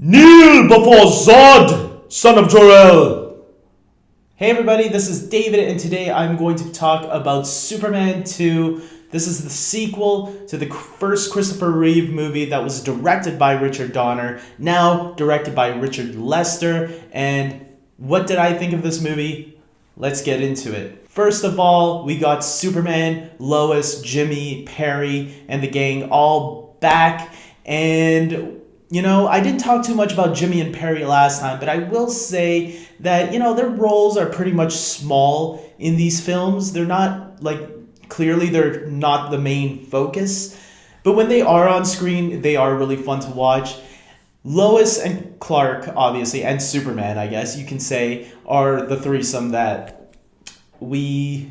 Kneel before Zod, son of Jor-El! Hey everybody, this is David, and today I'm going to talk about Superman 2. This is the sequel to the first Christopher Reeve movie that was directed by Richard Donner, now directed by Richard Lester. And what did I think of this movie? Let's get into it. First of all, we got Superman, Lois, Jimmy, Perry, and the gang all back. And I didn't talk too much about Jimmy and Perry last time, but I will say that, their roles are pretty much small in these films. They're not, clearly they're not the main focus. But when they are on screen, they are really fun to watch. Lois and Clark, obviously, and Superman, I guess you can say, are the threesome that we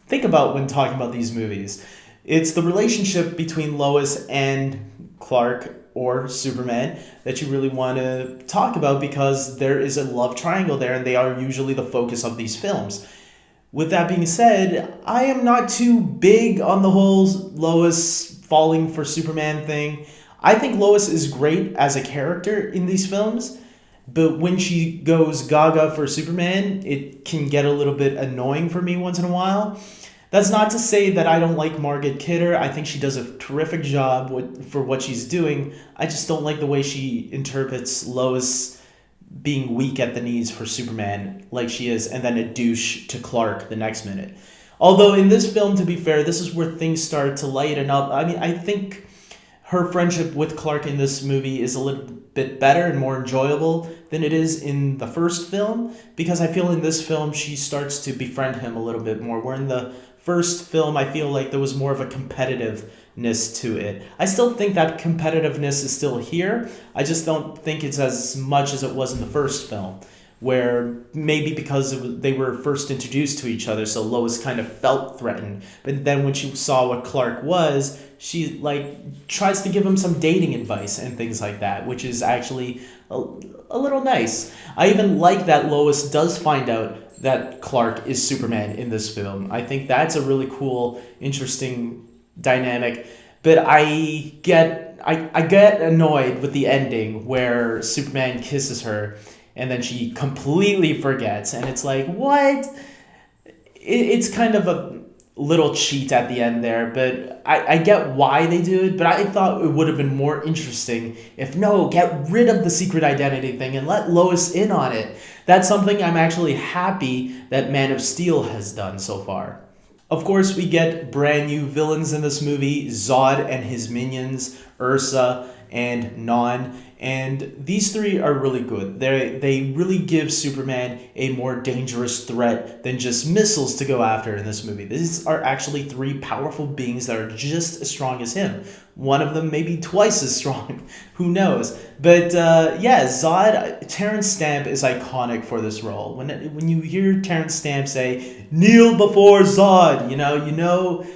think about when talking about these movies. It's the relationship between Lois and Clark or Superman that you really want to talk about because there is a love triangle there and they are usually the focus of these films. With that being said, I am not too big on the whole Lois falling for Superman thing. I think Lois is great as a character in these films, but when she goes gaga for Superman, it can get a little bit annoying for me once in a while. That's not to say that I don't like Margaret Kidder. I think she does a terrific job for what she's doing. I just don't like the way she interprets Lois being weak at the knees for Superman like she is, and then a douche to Clark the next minute. Although in this film, to be fair, this is where things start to lighten up. I mean, I think her friendship with Clark in this movie is a little bit better and more enjoyable than it is in the first film, because I feel in this film she starts to befriend him a little bit more, where in the first film, I feel like there was more of a competitiveness to it. I still think that competitiveness is still here. I just don't think it's as much as it was in the first film, where maybe because they were first introduced to each other, so Lois kind of felt threatened. But then when she saw what Clark was, she tries to give him some dating advice and things like that, which is actually a little nice. I even like that Lois does find out that Clark is Superman in this film. I think that's a really cool, interesting dynamic. But I get annoyed with the ending where Superman kisses her and then she completely forgets. And it's like, what? It's kind of a little cheat at the end there, but I get why they do it, but I thought it would have been more interesting if, no, get rid of the secret identity thing and let Lois in on it. That's something I'm actually happy that Man of Steel has done so far. Of course, we get brand new villains in this movie, Zod and his minions, Ursa and Non, and these three are really good. They really give Superman a more dangerous threat than just missiles to go after in this movie. These are actually three powerful beings that are just as strong as him. One of them maybe twice as strong. Who knows? But Zod, Terrence Stamp is iconic for this role. When you hear Terrence Stamp say, "Kneel before Zod," you know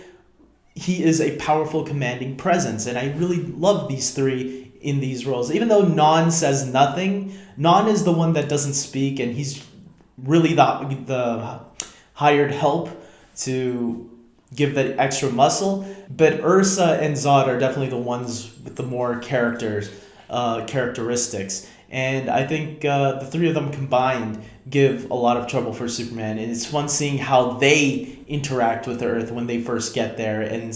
he is a powerful, commanding presence. And I really love these three in these roles. Even though Non says nothing, Non is the one that doesn't speak, and he's really the hired help to give that extra muscle. But Ursa and Zod are definitely the ones with the more characteristics. And I think the three of them combined give a lot of trouble for Superman. And it's fun seeing how they interact with the Earth when they first get there and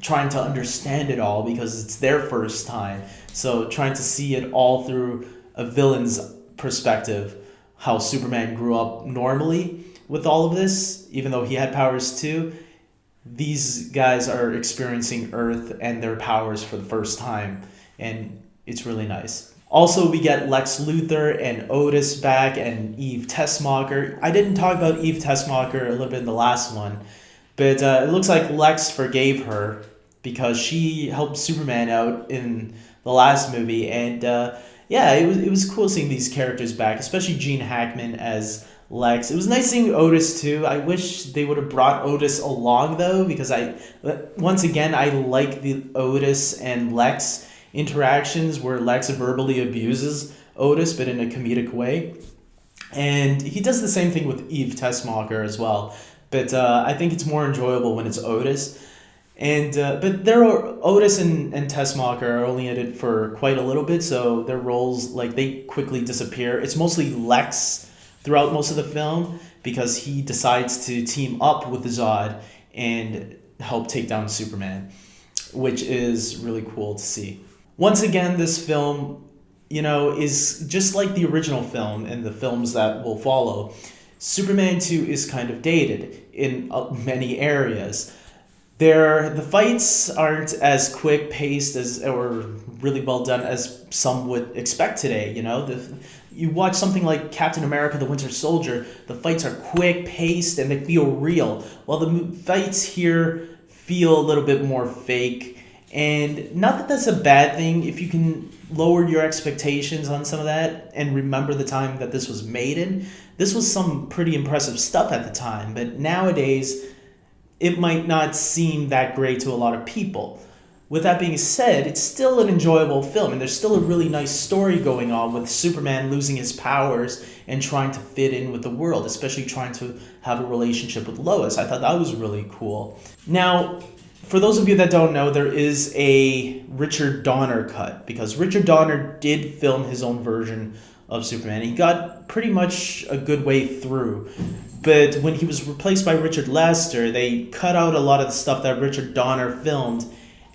trying to understand it all because it's their first time. So trying to see it all through a villain's perspective, how Superman grew up normally with all of this, even though he had powers too. These guys are experiencing Earth and their powers for the first time, and it's really nice. Also, we get Lex Luthor and Otis back and Eve Tessmacher. I didn't talk about Eve Tessmacher a little bit in the last one, but it looks like Lex forgave her because she helped Superman out in the last movie. And it was cool seeing these characters back, especially Gene Hackman as Lex. It was nice seeing Otis too. I wish they would have brought Otis along though, because I like the Otis and Lex interactions where Lex verbally abuses Otis, but in a comedic way. And he does the same thing with Eve Tessmacher as well. But I think it's more enjoyable when it's Otis. And but there are Otis and Tessmacher are only in it for quite a little bit, so their roles like they quickly disappear. It's mostly Lex throughout most of the film because he decides to team up with Zod and help take down Superman, which is really cool to see. Once again, this film, is just like the original film and the films that will follow. Superman 2 is kind of dated in many areas. The fights aren't as quick paced as or really well done as some would expect today. You watch something like Captain America: The Winter Soldier, the fights are quick paced and they feel real, while the fights here feel a little bit more fake. And not that that's a bad thing if you can lower your expectations on some of that and remember the time that this was made in. This was some pretty impressive stuff at the time, but nowadays it might not seem that great to a lot of people. With that being said, it's still an enjoyable film, and there's still a really nice story going on with Superman losing his powers and trying to fit in with the world, especially trying to have a relationship with Lois. I thought that was really cool. Now, for those of you that don't know, there is a Richard Donner cut, because Richard Donner did film his own version of Superman. He got pretty much a good way through. But when he was replaced by Richard Lester, they cut out a lot of the stuff that Richard Donner filmed,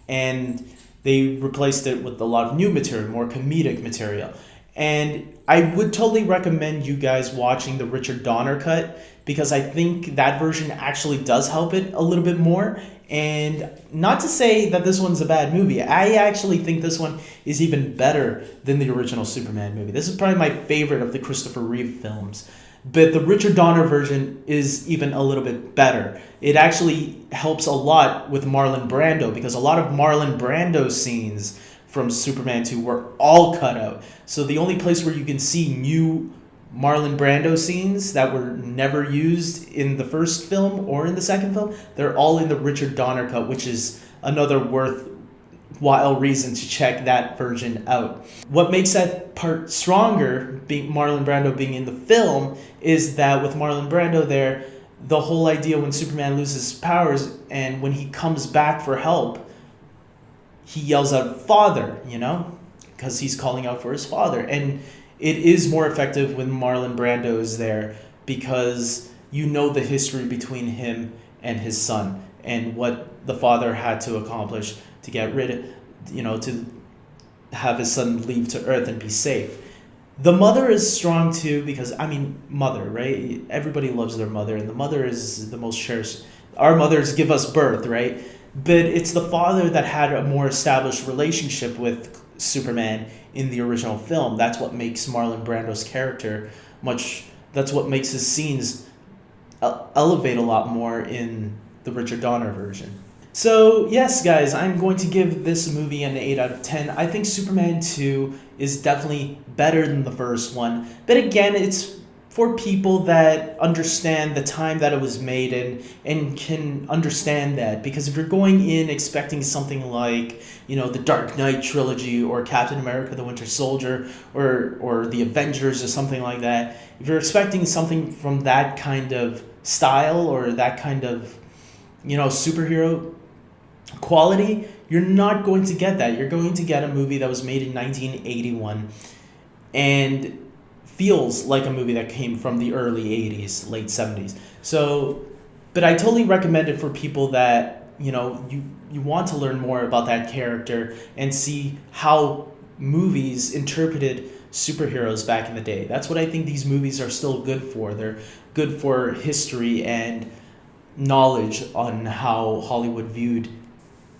and they replaced it with a lot of new material, more comedic material. And I would totally recommend you guys watching the Richard Donner cut, because I think that version actually does help it a little bit more. And not to say that this one's a bad movie. I actually think this one is even better than the original Superman movie. This is probably my favorite of the Christopher Reeve films. But the Richard Donner version is even a little bit better. It actually helps a lot with Marlon Brando, because a lot of Marlon Brando scenes from Superman 2 were all cut out. So the only place where you can see new Marlon Brando scenes that were never used in the first film or in the second film, they're all in the Richard Donner cut, which is another worthwhile reason to check that version out. What makes that part stronger, being Marlon Brando being in the film, is that with Marlon Brando there, the whole idea when Superman loses his powers and when he comes back for help, he yells out "Father," because he's calling out for his father. And it is more effective when Marlon Brando is there, because you know the history between him and his son and what the father had to accomplish to get rid of, to have his son leave to Earth and be safe. The mother is strong too, because, mother, right? Everybody loves their mother, and the mother is the most cherished. Our mothers give us birth, right? But it's the father that had a more established relationship with Superman in the original film. That's what makes Marlon Brando's character that's what makes his scenes elevate a lot more in the Richard Donner version. So, yes, guys, I'm going to give this movie an 8 out of 10. I think Superman 2 is definitely better than the first one. But again, it's for people that understand the time that it was made in and can understand that. Because if you're going in expecting something like, the Dark Knight trilogy or Captain America: The Winter Soldier or the Avengers or something like that, if you're expecting something from that kind of style or that kind of, superhero quality, you're not going to get that. You're going to get a movie that was made in 1981 and feels like a movie that came from the early 80s, late 70s. So, but I totally recommend it for people that, you want to learn more about that character and see how movies interpreted superheroes back in the day. That's what I think these movies are still good for. They're good for history and knowledge on how Hollywood viewed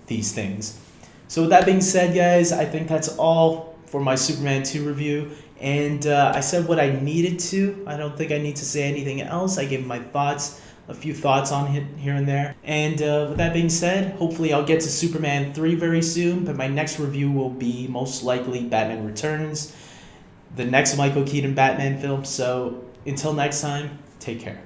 these things. So with that being said, guys, I think that's all for my Superman 2 review. And I said what I needed to. I don't think I need to say anything else. I gave my thoughts, a few thoughts on it here and there. And with that being said, hopefully I'll get to Superman 3 very soon. But my next review will be most likely Batman Returns, the next Michael Keaton Batman film. So until next time, take care.